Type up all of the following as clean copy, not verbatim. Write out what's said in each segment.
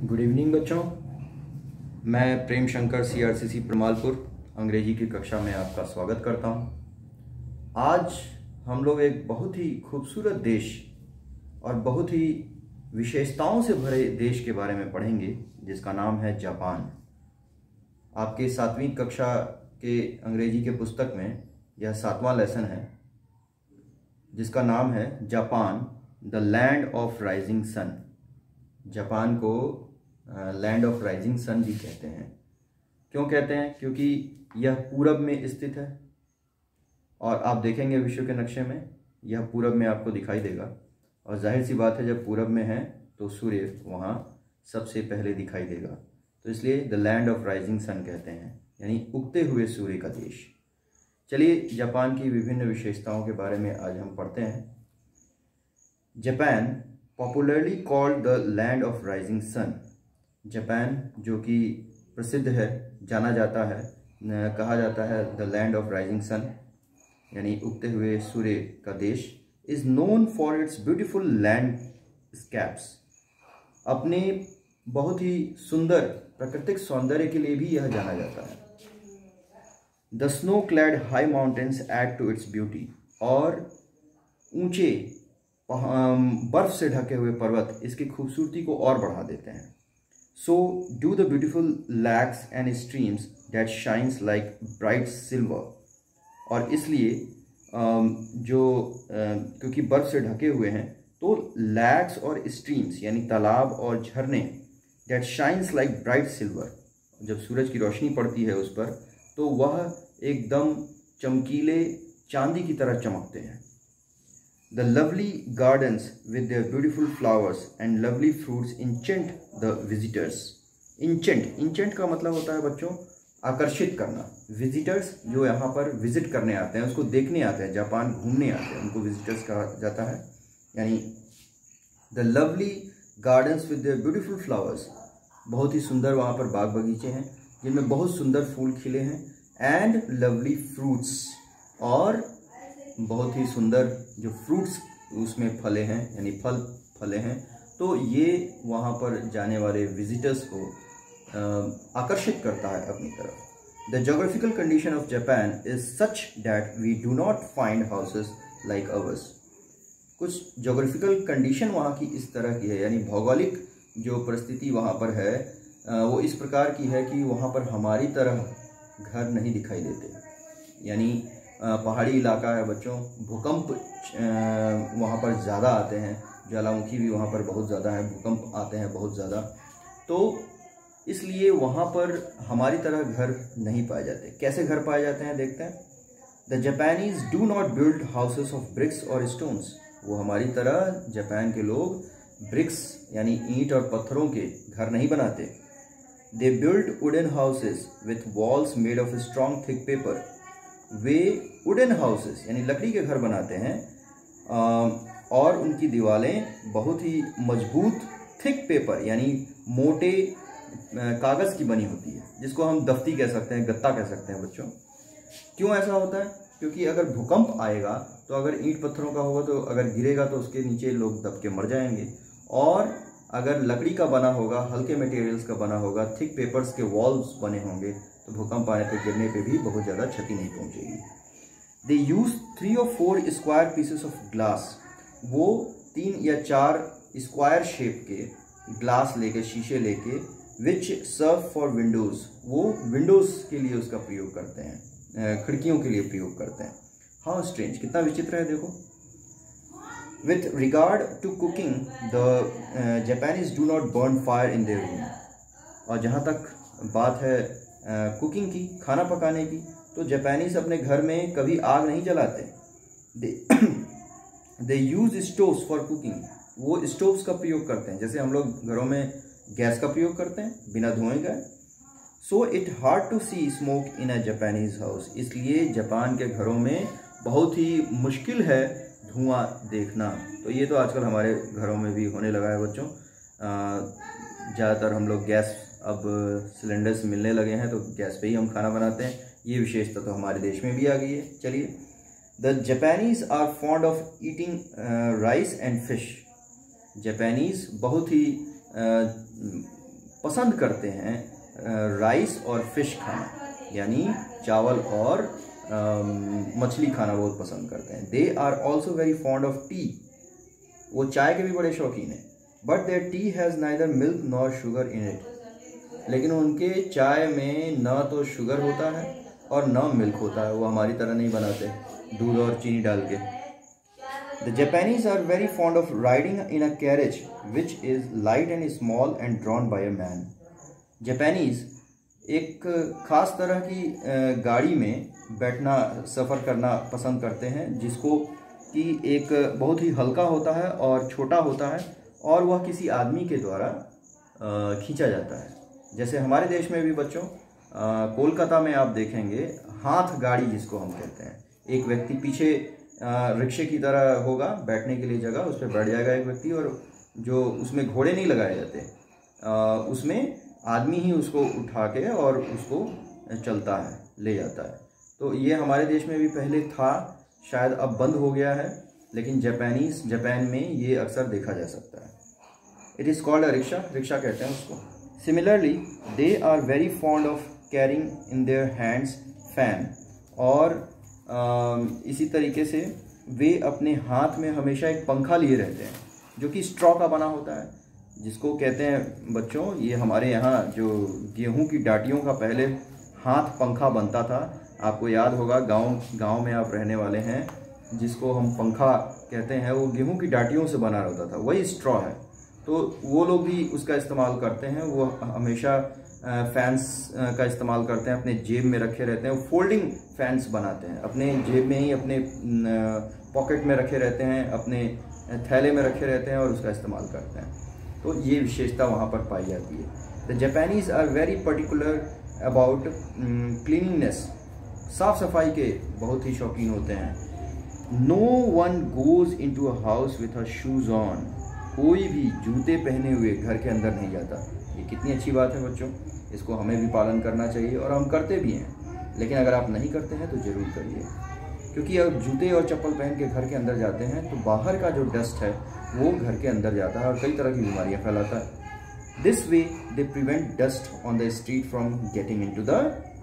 Good evening बच्चों। मैं Prem Shankar CRCC प्रमालपुर अंग्रेजी की कक्षा में आपका स्वागत करता हूं। आज हम लोग एक बहुत ही खूबसूरत देश और बहुत ही विशेषताओं से भरे देश के बारे में पढ़ेंगे जिसका नाम है जापान। आपके 7वीं कक्षा के अंग्रेजी के पुस्तक में यह 7वां लेसन है जिसका नाम है Japan the land of rising sun. Japan को लैंड ऑफ राइजिंग सन भी कहते हैं। क्यों कहते हैं? क्योंकि यह पूरब में स्थित है और आप देखेंगे विश्व के नक्शे में यह पूरब में आपको दिखाई देगा। और जाहिर सी बात है जब पूरब में है तो सूर्य वहाँ सबसे पहले दिखाई देगा, तो इसलिए the land of rising sun कहते हैं, यानी उगते हुए सूर्य का देश। चलिए जापान की विभिन्न विशेषताओं के बारे में आज हम पढ़ते हैं। Japan popularly called the land of rising sun. Japan जो कि प्रसिद्ध है, जाना जाता है, कहा जाता है the land of rising sun यानी उगते हुए सूर्य का देश। Is known for its beautiful landscapes. अपने बहुत ही सुंदर प्राकृतिक सौंदर्य के लिए भी यह जाना जाता है। The snow clad high mountains add to its beauty. और ऊंचे बर्फ से ढके हुए पर्वत इसकी खूबसूरती को और बढ़ा देते हैं। So do the beautiful lakhs and streams that shines like bright silver. और इसलिए क्योंकि बर्फ से ढके हुए हैं तो लैक्स और स्ट्रीम्स यानी तालाब और झरने that shines like bright silver, जब सूरज की रोशनी पड़ती है उस पर तो वह एकदम चमकीले चांदी की तरह चमकते हैं। The lovely gardens with their beautiful flowers and lovely fruits enchant the visitors. Enchant का मतलब होता है बच्चों आकर्षित करना। Visitors जो यहाँ पर विजिट करने आते हैं, उसको देखने आते हैं, जापान घूमने आते हैं, उनको विजिटर्स कहा जाता है। यानी the lovely gardens with their beautiful flowers, बहुत ही सुंदर वहाँ पर बाग बगीचे हैं जिनमें बहुत सुंदर फूल खिले हैं। and lovely fruits, और बहुत ही सुंदर जो फ्रूट्स उसमें फले हैं यानी फल फले हैं, तो ये वहाँ पर जाने वाले विजिटर्स को आकर्षित करता है अपनी तरफ। The geographical condition of Japan is such that we do not find houses like ours. कुछ जोग्राफिकल कंडीशन वहाँ की इस तरह की है, यानी भौगोलिक जो परिस्थिति वहाँ पर है वो इस प्रकार की है कि वहाँ पर हमारी तरह घर नहीं दिखाई देते। यानी पहाड़ी इलाका है बच्चों, भूकंप वहाँ पर ज़्यादा आते हैं, ज्वालामुखी भी वहाँ पर बहुत ज़्यादा है, भूकंप आते हैं बहुत ज़्यादा, तो इसलिए वहाँ पर हमारी तरह घर नहीं पाए जाते। कैसे घर पाए जाते हैं देखते हैं। The Japanese do not build houses of BRICS और स्टोन्स। वो हमारी तरह जापान के लोग ब्रिक्स यानी ईंट और पत्थरों के घर नहीं बनाते। They build wooden houses with walls made of strong thick paper. Way wooden houses यानी लकड़ी के घर बनाते हैं और उनकी दीवारें बहुत ही मजबूत थिक पेपर यानी मोटे कागज़ की बनी होती है, जिसको हम दफ्ती कह सकते हैं, गत्ता कह सकते हैं बच्चों। क्यों ऐसा होता है? क्योंकि अगर भूकंप आएगा तो अगर ईंट पत्थरों का होगा तो अगर गिरेगा तो उसके नीचे लोग दब के मर जाएंगे, और अगर लकड़ी का बना होगा, हल्के मटेरियल्स का बना होगा, थिक पेपर्स के वॉल्स बने होंगे तो भूकंप आने पर गिरने पे भी बहुत ज़्यादा क्षति नहीं पहुंचेगी। They use 3 or 4 square pieces of glass. वो 3 या 4 स्क्वायर शेप के ग्लास लेके, शीशे लेके, विच सर्व फॉर विंडोज़, वो विंडोज़ के लिए उसका प्रयोग करते हैं, खिड़कियों के लिए प्रयोग करते हैं। हाउ स्ट्रेंज, कितना विचित्र है देखो। With regard to cooking the Japanese do not burn fire in their room. और जहाँ तक बात है कुकिंग की, खाना पकाने की, तो जापानीज अपने घर में कभी आग नहीं जलाते। दे यूज स्टोव्स फॉर कुकिंग। वो स्टोव्स का प्रयोग करते हैं, जैसे हम लोग घरों में गैस का प्रयोग करते हैं बिना धुएं का। So it hard to see smoke in a Japanese house. इसलिए जापान के घरों में बहुत ही मुश्किल है धुआं देखना। तो ये तो आजकल हमारे घरों में भी होने लगा है बच्चों। ज़्यादातर हम लोग गैस, अब सिलेंडर्स मिलने लगे हैं तो गैस पे ही हम खाना बनाते हैं। ये विशेषता तो हमारे देश में भी आ गई है। चलिए, the Japanese are fond of eating rice and fish. Japanese बहुत ही पसंद करते हैं राइस और फिश खाना, यानी चावल और मछली खाना बहुत पसंद करते हैं। They are also very fond of tea, वो चाय के भी बड़े शौकीन हैं। But their tea has neither milk nor sugar in it, लेकिन उनके चाय में न तो शुगर होता है और न मिल्क होता है, वो हमारी तरह नहीं बनाते दूध और चीनी डाल के। The Japanese are very fond of riding in a carriage which is light and small and drawn by a man. Japanese एक ख़ास तरह की गाड़ी में बैठना, सफ़र करना पसंद करते हैं, जिसको कि एक बहुत ही हल्का होता है और छोटा होता है, और वह किसी आदमी के द्वारा खींचा जाता है। जैसे हमारे देश में भी बच्चों कोलकाता में आप देखेंगे हाथ गाड़ी जिसको हम कहते हैं, एक व्यक्ति पीछे रिक्शे की तरह होगा, बैठने के लिए जगह, उस पर बैठ जाएगा एक व्यक्ति, और जो उसमें घोड़े नहीं लगाए जाते, उसमें आदमी ही उसको उठा के और उसको चलता है, ले जाता है। तो ये हमारे देश में भी पहले था, शायद अब बंद हो गया है, लेकिन जापान में ये अक्सर देखा जा सकता है। It is called a rickshaw, rickshaw कहते हैं उसको। Similarly they are very fond of carrying in their hands fan, और इसी तरीके से वे अपने हाथ में हमेशा एक पंखा लिए रहते हैं जो कि स्ट्रॉ का बना होता है, जिसको कहते हैं बच्चों, ये हमारे यहाँ जो गेहूं की डाटियों का पहले हाथ पंखा बनता था, आपको याद होगा, गांव में आप रहने वाले हैं, जिसको हम पंखा कहते हैं, वो गेहूं की डाटियों से बना रहता था, वही स्ट्रॉ है। तो वो लोग भी उसका इस्तेमाल करते हैं, वो हमेशा फैंस का इस्तेमाल करते हैं, अपने जेब में रखे रहते हैं, फोल्डिंग फैंस बनाते हैं, अपने जेब में ही, अपने पॉकेट में रखे रहते हैं, अपने थैले में रखे रहते हैं और उसका इस्तेमाल करते हैं। तो ये विशेषता वहाँ पर पाई जाती है। The Japanese are very particular about cleaningness, साफ सफाई के बहुत ही शौकीन होते हैं। No one goes into a house with a shoes on, कोई भी जूते पहने हुए घर के अंदर नहीं जाता। ये कितनी अच्छी बात है बच्चों, इसको हमें भी पालन करना चाहिए और हम करते भी हैं, लेकिन अगर आप नहीं करते हैं तो ज़रूर करिए, क्योंकि अगर जूते और चप्पल पहन के घर के अंदर जाते हैं तो बाहर का जो डस्ट है वो घर के अंदर जाता है और कई तरह की बीमारियां फैलाता है। This way they prevent dust on the street from getting into the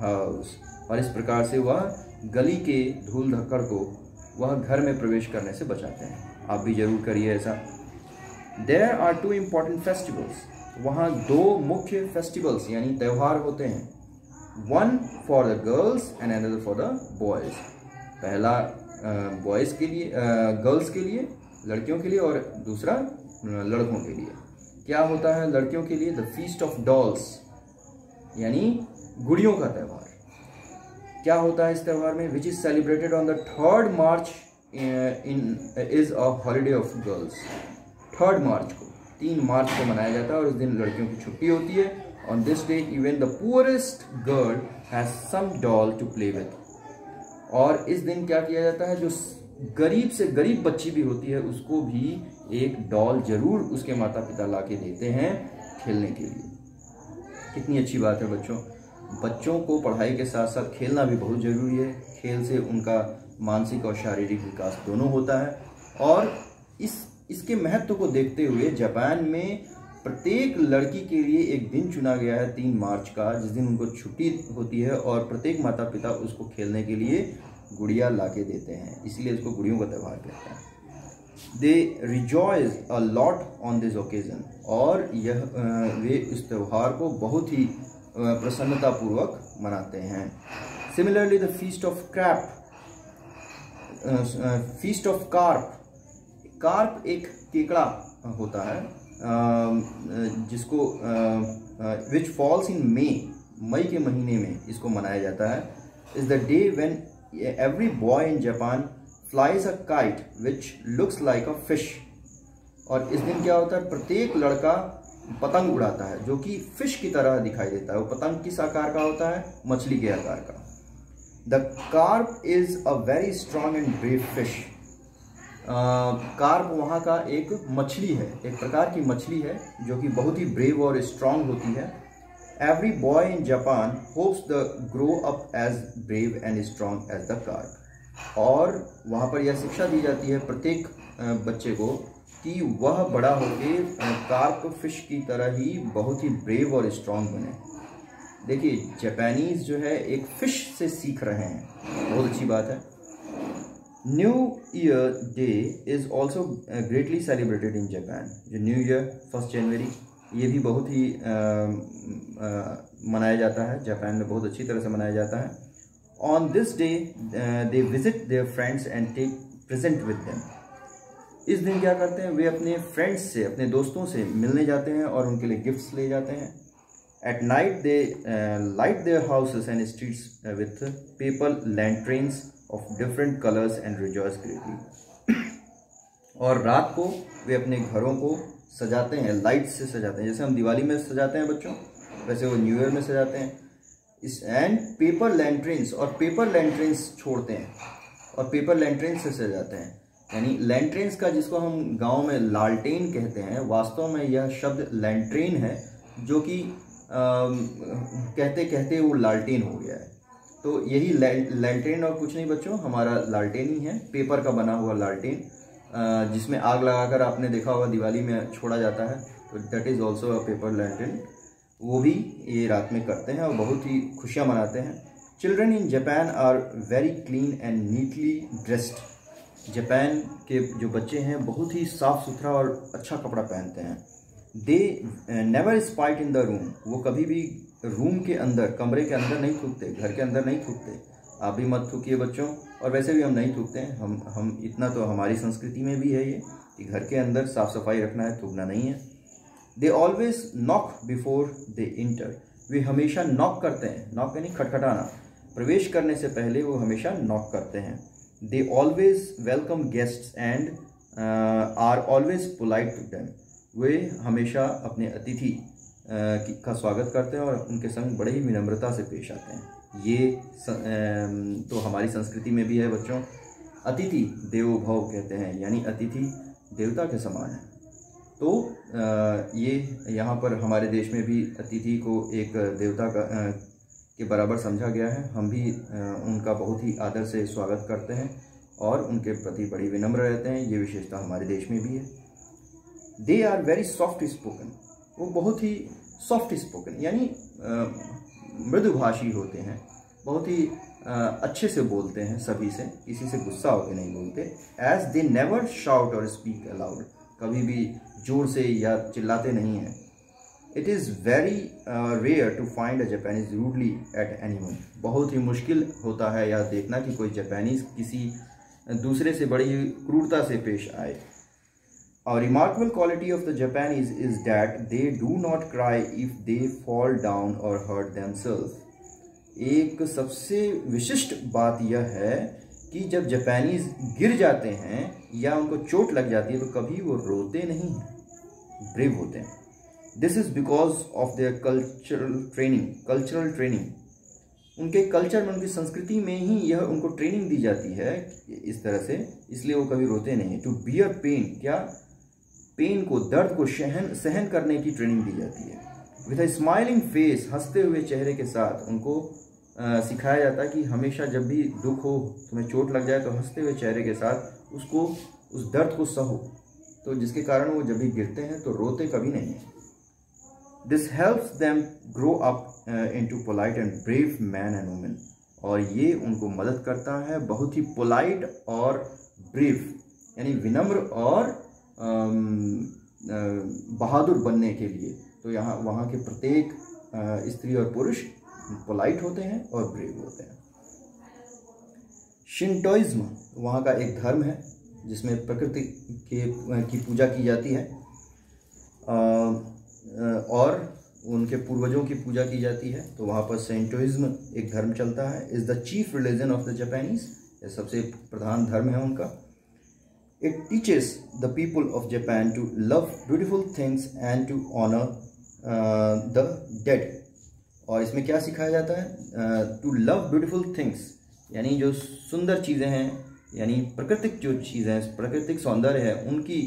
house, और इस प्रकार से वह गली के धूल धक्कड़ को वह घर में प्रवेश करने से बचाते हैं। आप भी जरूर करिए ऐसा। There are two important festivals, वहाँ दो मुख्य फेस्टिवल्स यानी त्यौहार होते हैं, one for the girls and another for the boys. पहला बॉयज़ के लिए, गर्ल्स के लिए, लड़कियों के लिए, और दूसरा लड़कों के लिए। क्या होता है लड़कियों के लिए? द फीस्ट ऑफ डॉल्स, यानी गुड़ियों का त्यौहार। क्या होता है इस त्यौहार में? Which is celebrated on the 3rd March is a holiday of girls. 3rd मार्च को, 3 मार्च को मनाया जाता है और उस दिन लड़कियों की छुट्टी होती है। On this day even the poorest girl has some doll to play with, और इस दिन क्या किया जाता है, जो गरीब से गरीब बच्ची भी होती है उसको भी एक डॉल जरूर उसके माता पिता ला के देते हैं खेलने के लिए। कितनी अच्छी बात है बच्चों। बच्चों को पढ़ाई के साथ साथ खेलना भी बहुत ज़रूरी है। खेल से उनका मानसिक और शारीरिक विकास दोनों होता है, और इसके महत्व को देखते हुए जापान में प्रत्येक लड़की के लिए एक दिन चुना गया है 3 मार्च का, जिस दिन उनको छुट्टी होती है और प्रत्येक माता पिता उसको खेलने के लिए गुड़िया ला के देते हैं, इसलिए इसको गुड़ियों का त्यौहार कहते हैं। They rejoice a lot on this occasion, और यह वे इस त्यौहार को बहुत ही प्रसन्नतापूर्वक मनाते हैं। Similarly the feast of carp, carp एक केकड़ा होता है जिसको विच फॉल्स इन मई के महीने में इसको मनाया जाता है। Is the day when every boy in Japan flies a kite which looks like a fish, और इस दिन क्या होता है, प्रत्येक लड़का पतंग उड़ाता है जो कि फिश की तरह दिखाई देता है। वो पतंग किस आकार का होता है? मछली के आकार का। The carp is a very strong and brave fish. Carp वहाँ का एक मछली है, एक प्रकार की मछली है जो कि बहुत ही ब्रेव और स्ट्रॉन्ग होती है। Every boy in Japan hopes the grow up as brave and strong as the carp, और वहाँ पर यह शिक्षा दी जाती है प्रत्येक बच्चे को कि वह बड़ा होके कार्प फिश की तरह ही बहुत ही ब्रेव और स्ट्रांग बने। देखिए जापानीज जो है एक फिश से सीख रहे हैं, बहुत अच्छी बात है। New year day is also greatly celebrated in Japan. जो न्यू ईयर 1 जनवरी, ये भी बहुत ही मनाया जाता है, जापान में बहुत अच्छी तरह से मनाया जाता है। On this day they visit their friends and take present with them. इस दिन क्या करते हैं, वे अपने फ्रेंड्स से, अपने दोस्तों से मिलने जाते हैं और उनके लिए गिफ्ट्स ले जाते हैं। At night they light their houses and streets with paper lanterns of different colours and rejoice greatly. और रात को वे अपने घरों को सजाते हैं, लाइट से सजाते हैं। जैसे हम दिवाली में सजाते हैं बच्चों, वैसे वो न्यू ईयर में सजाते हैं। इस एंड पेपर लैंटर्न्स, और पेपर लैंटर्न्स छोड़ते हैं और पेपर लैंटर्न्स से सजाते हैं। यानी लैंटर्न्स का, जिसको हम गांव में लालटेन कहते हैं, वास्तव में यह शब्द लैंटर्न है, जो कि कहते कहते वो लालटेन हो गया है। तो यही लैंटर्न और कुछ नहीं बच्चों, हमारा लालटेन ही है, पेपर का बना हुआ लालटेन, जिसमें आग लगाकर आपने देखा होगा दिवाली में छोड़ा जाता है, तो that is also a paper lantern. वो भी ये रात में करते हैं और बहुत ही खुशियाँ मनाते हैं। Children in Japan are very clean and neatly dressed. Japan के जो बच्चे हैं बहुत ही साफ़ सुथरा और अच्छा कपड़ा पहनते हैं। They never spite in the room. वो कभी भी रूम के अंदर, कमरे के अंदर नहीं थूकते, घर के अंदर नहीं थूकते। आप भी मत थूकिए बच्चों, और वैसे भी हम नहीं थूकते हैं। हम इतना तो हमारी संस्कृति में भी है ये कि घर के अंदर साफ़ सफाई रखना है, थूकना नहीं है। They always knock before they enter. वे हमेशा नॉक करते हैं, नॉक यानी खटखटाना, प्रवेश करने से पहले वो हमेशा नॉक करते हैं। They always welcome guests and are always polite to them. वे हमेशा अपने अतिथि का स्वागत करते हैं और उनके संग बड़े ही विनम्रता से पेश आते हैं। ये तो हमारी संस्कृति में भी है बच्चों। अतिथि देवो भव कहते हैं, यानी अतिथि देवता के समान है। तो ये यहाँ पर हमारे देश में भी अतिथि को एक देवता के बराबर समझा गया है। हम भी उनका बहुत ही आदर से स्वागत करते हैं और उनके प्रति बड़ी विनम्र रहते हैं। ये विशेषता हमारे देश में भी है। They are very soft spoken. वो बहुत ही सॉफ्ट स्पोकन यानी मृदुभाषी होते हैं, बहुत ही अच्छे से बोलते हैं सभी से, किसी से गुस्सा होकर नहीं बोलते। As they never shout or speak aloud. कभी भी जोर से या चिल्लाते नहीं हैं। It is very rare to find a Japanese rudely at anyone. बहुत ही मुश्किल होता है यह देखना कि कोई जापानीज किसी दूसरे से बड़ी क्रूरता से पेश आए। A remarkable quality of the Japanese is that they do not cry if they fall down or hurt themselves. एक सबसे विशिष्ट बात यह है कि जब जापानीज गिर जाते हैं या उनको चोट लग जाती है तो कभी वो रोते नहीं हैं, ब्रेव होते हैं। This is because of their cultural training. उनके कल्चर में, उनकी संस्कृति में ही यह उनको ट्रेनिंग दी जाती है इस तरह से, इसलिए वो कभी रोते नहीं। टू बियर पेन, क्या पेन को, दर्द को सहन करने की ट्रेनिंग दी जाती है। विद अ स्माइलिंग फेस, हंसते हुए चेहरे के साथ उनको सिखाया जाता है कि हमेशा जब भी दुख हो, तुम्हें चोट लग जाए तो हंसते हुए चेहरे के साथ उस दर्द को सहो, तो जिसके कारण वो जब भी गिरते हैं तो रोते कभी नहीं हैं। This helps them grow up into polite and brave man and women. और ये उनको मदद करता है बहुत ही पोलाइट और ब्रेव यानी विनम्र और बहादुर बनने के लिए। तो वहाँ के प्रत्येक स्त्री और पुरुष पोलाइट होते हैं और ब्रेव होते हैं। शिंटोइज्म वहाँ का एक धर्म है जिसमें प्रकृति की पूजा की जाती है और उनके पूर्वजों की पूजा की जाती है। तो वहाँ पर शिंटोइज्म एक धर्म चलता है। Is the chief religion of the Japanese. यह सबसे प्रधान धर्म है उनका। It teaches the people of Japan to love beautiful things and to honor the dead. और इसमें क्या सिखाया जाता है? To love beautiful things यानी जो सुंदर चीज़ें हैं, यानी प्राकृतिक जो चीज़ें हैं, प्राकृतिक सौंदर्य है, उनकी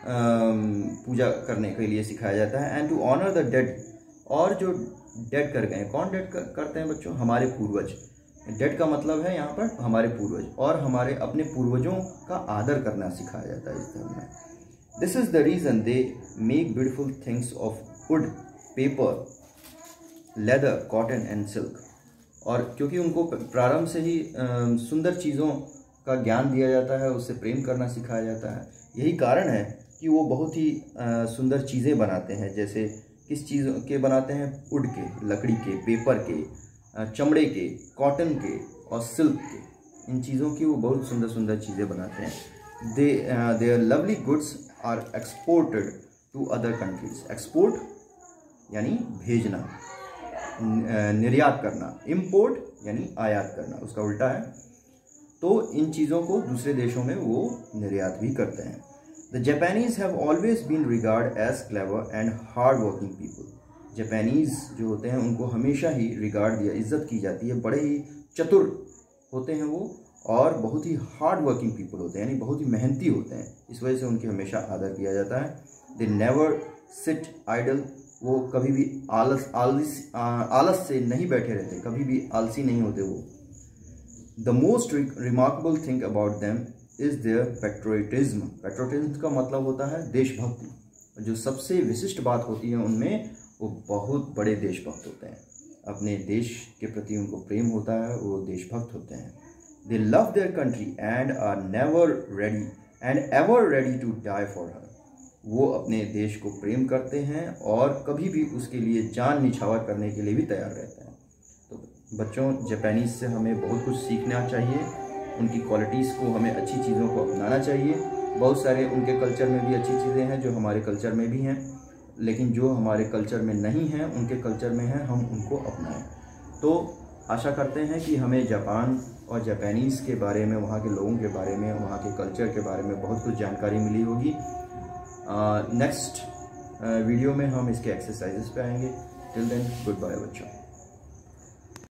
पूजा करने के लिए सिखाया जाता है। And to honor the dead, और जो डेड कर गए, कौन डेड करते हैं बच्चों? हमारे पूर्वज। डेड का मतलब है यहाँ पर हमारे पूर्वज, और हमारे अपने पूर्वजों का आदर करना सिखाया जाता है इस धर्म में। This is the reason they make beautiful things of would, paper, leather, cotton and silk. और क्योंकि उनको प्रारंभ से ही सुंदर चीज़ों का ज्ञान दिया जाता है, उससे प्रेम करना सिखाया जाता है, यही कारण है कि वो बहुत ही सुंदर चीज़ें बनाते हैं। जैसे किस चीज़ के बनाते हैं? वुड के, लकड़ी के, पेपर के, चमड़े के, कॉटन के और सिल्क के। इन चीज़ों की वो बहुत सुंदर सुंदर चीज़ें बनाते हैं। Their lovely goods are exported to other countries. Export यानी भेजना, निर्यात करना, इम्पोर्ट यानी आयात करना, उसका उल्टा है। तो इन चीज़ों को दूसरे देशों में वो निर्यात भी करते हैं। The Japanese have always been regard as clever and hard working people. Japanese जो होते हैं उनको हमेशा ही रिगार्ड दिया, इज्जत की जाती है, बड़े ही चतुर होते हैं वो और बहुत ही हार्ड वर्किंग पीपल होते हैं, यानी बहुत ही मेहनती होते हैं। इस वजह से उनकी हमेशा आदर किया जाता है। They never sit idle. वो कभी भी आलस से नहीं बैठे रहते, कभी भी आलसी नहीं होते वो। The most remarkable thing about them is their patriotism. Patriotism का मतलब होता है देशभक्ति। जो सबसे विशिष्ट बात होती है उनमें, वो बहुत बड़े देशभक्त होते हैं। अपने देश के प्रति उनको प्रेम होता है, वो देशभक्त होते हैं। They love their country and are never ready and ever ready to die for her. वो अपने देश को प्रेम करते हैं और कभी भी उसके लिए जान निछावर करने के लिए भी तैयार रहते हैं। तो बच्चों, जापानीज़ से हमें बहुत कुछ सीखना चाहिए। उनकी क्वालिटीज़ को, हमें अच्छी चीज़ों को अपनाना चाहिए। बहुत सारे उनके कल्चर में भी अच्छी चीज़ें हैं जो हमारे कल्चर में भी हैं, लेकिन जो हमारे कल्चर में नहीं हैं, उनके कल्चर में हैं, हम उनको अपनाएं। तो आशा करते हैं कि हमें जापान और जापानीज़ के बारे में, वहाँ के लोगों के बारे में, वहाँ के कल्चर के बारे में बहुत कुछ जानकारी मिली होगी। नेक्स्ट वीडियो में हम इसके एक्सरसाइजेस पे आएंगे। टिल देन, गुड बाय बच्चों।